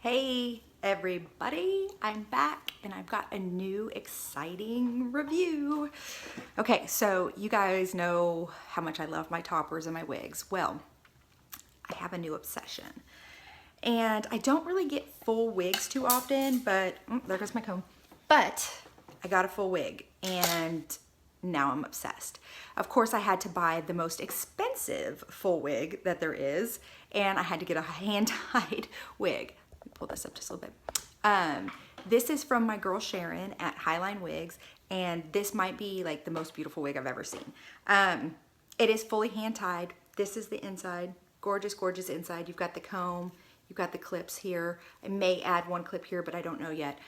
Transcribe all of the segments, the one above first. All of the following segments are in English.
Hey everybody, I'm back and I've got a new exciting review. Okay, so you guys know how much I love my toppers and my wigs. Well, I have a new obsession. And I don't really get full wigs too often, but there goes my comb. But I got a full wig and now I'm obsessed. Of course, I had to buy the most expensive full wig that there is, and I had to get a hand-tied wig. Let me pull this up just a little bit. This is from my girl Sharon at Highline Wigs, and this might be like the most beautiful wig I've ever seen. It is fully hand-tied. This is the inside. Gorgeous, gorgeous inside. You've got the comb. You've got the clips here. I may add one clip here, but I don't know yet.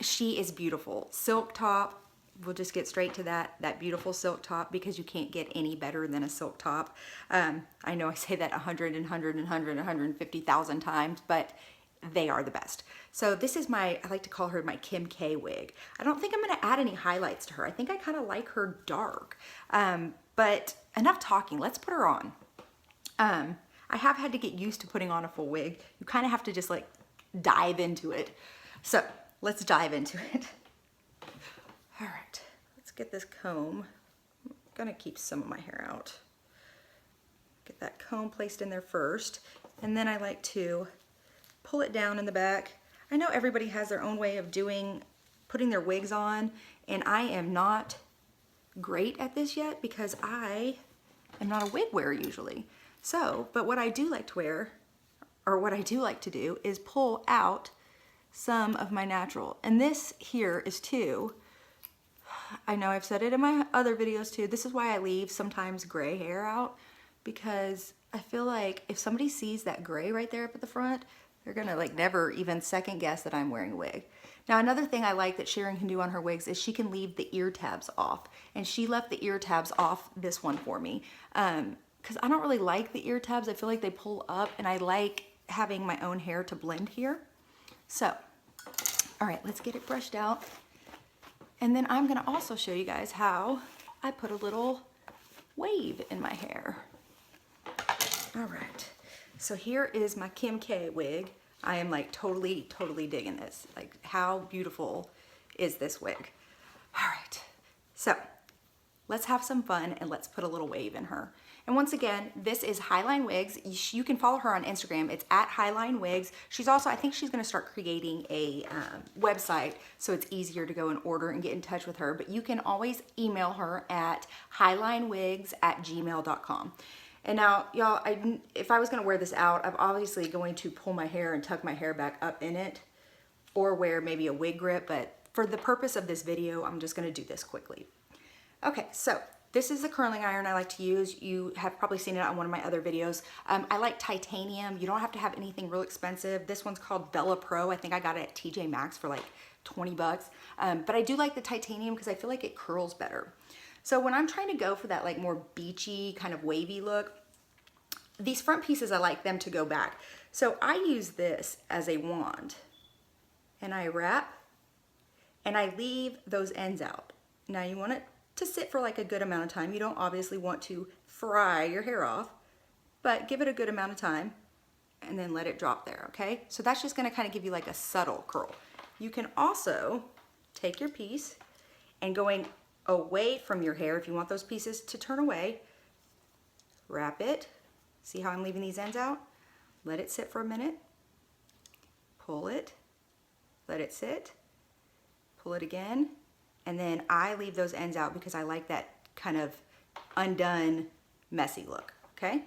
She is beautiful. Silk top. We'll just get straight to that beautiful silk top, because you can't get any better than a silk top. I know I say that 150,000 times, but they are the best. So this is I like to call her my Kim K wig. I don't think I'm gonna add any highlights to her. I think I kind of like her dark. But enough talking, let's put her on. I have had to get used to putting on a full wig. You kind of have to just like dive into it. So let's dive into it. All right, let's get this comb. I'm gonna keep some of my hair out. Get that comb placed in there first, and then I like to pull it down in the back. I know everybody has their own way of putting their wigs on, and I am not great at this yet because I am not a wig wearer usually. So, but what I do like to wear, or what I do like to do, is pull out some of my natural. And this here is I know I've said it in my other videos too, this is why I leave sometimes gray hair out, because I feel like if somebody sees that gray right there up at the front, they're gonna like never even second guess that I'm wearing a wig. Now another thing I like that Sharon can do on her wigs is she can leave the ear tabs off, and she left the ear tabs off this one for me. Because I don't really like the ear tabs. I feel like they pull up, and I like having my own hair to blend here. So, all right, let's get it brushed out. And then I'm gonna also show you guys how I put a little wave in my hair. All right, so here is my Kim K wig. I am like totally digging this. Like, how beautiful is this wig? All right, so let's have some fun and let's put a little wave in her. And once again, this is Highline Wigs. You can follow her on Instagram. It's at Highline Wigs. She's also, I think she's gonna start creating a website, so it's easier to go and order and get in touch with her. But you can always email her at highlinewigs@gmail.com. And now, y'all, if I was gonna wear this out, I'm obviously going to pull my hair and tuck my hair back up in it, or wear maybe a wig grip, but for the purpose of this video, I'm just gonna do this quickly. Okay, so this is the curling iron I like to use. You have probably seen it on one of my other videos. I like titanium. You don't have to have anything real expensive. This one's called Bella Pro. I think I got it at TJ Maxx for like 20 bucks. But I do like the titanium because I feel like it curls better. So when I'm trying to go for that like more beachy kind of wavy look, these front pieces, I like them to go back. So I use this as a wand, and I wrap and I leave those ends out. Now you want it to sit for like a good amount of time. You don't obviously want to fry your hair off, but give it a good amount of time and then let it drop there, okay? So that's just gonna kind of give you like a subtle curl. You can also take your piece and going away from your hair, if you want those pieces to turn away, wrap it. See how I'm leaving these ends out? Let it sit for a minute, pull it, let it sit, pull it again, and then I leave those ends out because I like that kind of undone, messy look, okay?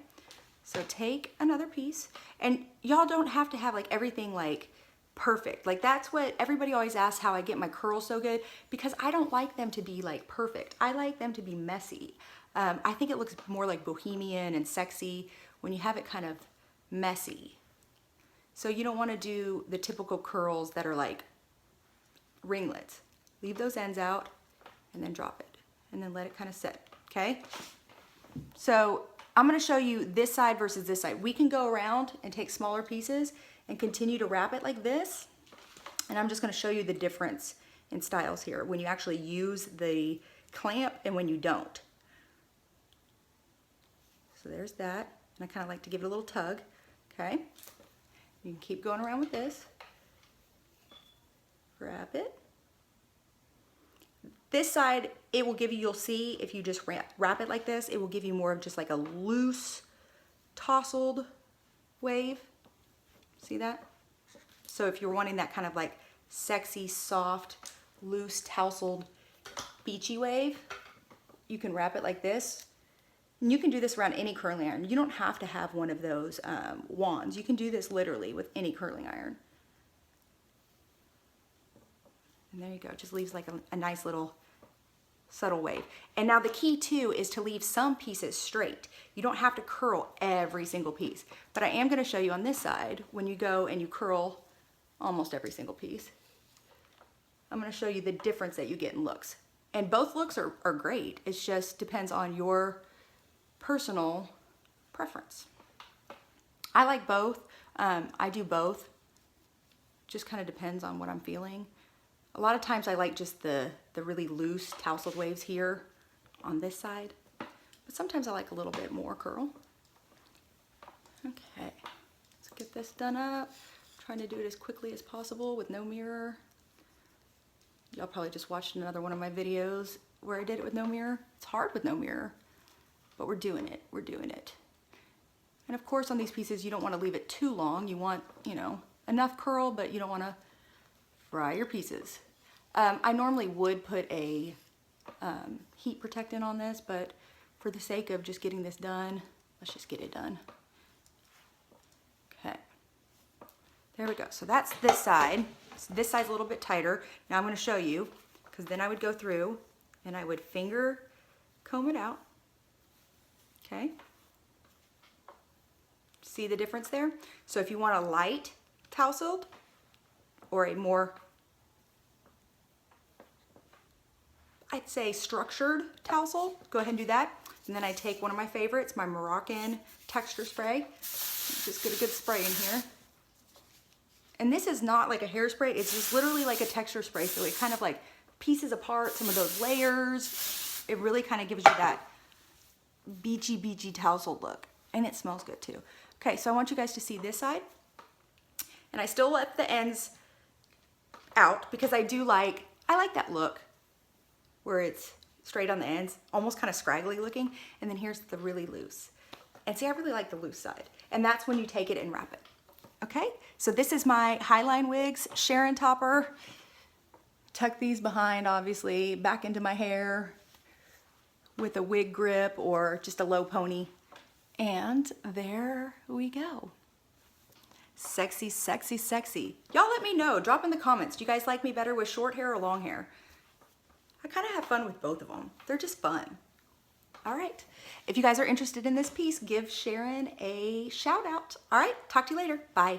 So take another piece, and y'all don't have to have like everything like perfect. Like, that's what everybody always asks, how I get my curls so good, because I don't like them to be like perfect. I like them to be messy. I think it looks more like bohemian and sexy when you have it kind of messy. So you don't want to do the typical curls that are like ringlets. Leave those ends out and then drop it and then let it kind of sit, okay? So I'm gonna show you this side versus this side. We can go around and take smaller pieces and continue to wrap it like this. And I'm just gonna show you the difference in styles here when you actually use the clamp and when you don't. So there's that. And I kind of like to give it a little tug, okay? You can keep going around with this. Wrap it. This side, it will give you, you'll see if you just wrap it like this, it will give you more of just like a loose, tousled wave. See that? So if you're wanting that kind of like sexy, soft, loose, tousled, beachy wave, you can wrap it like this. And you can do this around any curling iron. You don't have to have one of those wands. You can do this literally with any curling iron. And there you go. It just leaves like a nice little subtle wave. And now the key too is to leave some pieces straight. You don't have to curl every single piece. But I am going to show you on this side, when you go and you curl almost every single piece, I'm going to show you the difference that you get in looks. And both looks are great. It just depends on your personal preference. I like both. I do both. Just kind of depends on what I'm feeling. A lot of times I like just the really loose tousled waves here on this side. But sometimes I like a little bit more curl. Okay, let's get this done up. I'm trying to do it as quickly as possible with no mirror. Y'all probably just watched another one of my videos where I did it with no mirror. It's hard with no mirror, but we're doing it. We're doing it. And of course on these pieces, you don't want to leave it too long. You want, you know, enough curl, but you don't want to fry your pieces. I normally would put a heat protectant on this, but for the sake of just getting this done, let's just get it done. Okay, there we go. So that's this side. So this side's a little bit tighter. Now I'm going to show you, because then I would go through and I would finger comb it out. Okay, see the difference there? So if you want a light tousled or a more, I'd say, structured tousle, go ahead and do that. And then I take one of my favorites, my Moroccan texture spray. Just get a good spray in here. And this is not like a hairspray, it's just literally like a texture spray. So it kind of like pieces apart some of those layers. It really kind of gives you that beachy tousled look. And it smells good too. Okay, so I want you guys to see this side. And I still let the ends out because I like that look where it's straight on the ends, almost kind of scraggly looking. And then here's the really loose. And see, I really like the loose side. And that's when you take it and wrap it. Okay, so this is my Highline Wigs Sharon topper. Tuck these behind, obviously, back into my hair with a wig grip or just a low pony. And there we go. Sexy, sexy, sexy. Y'all let me know, drop in the comments. Do you guys like me better with short hair or long hair? I kind of have fun with both of them. They're just fun. All right. If you guys are interested in this piece, give Sharon a shout out. All right. Talk to you later. Bye.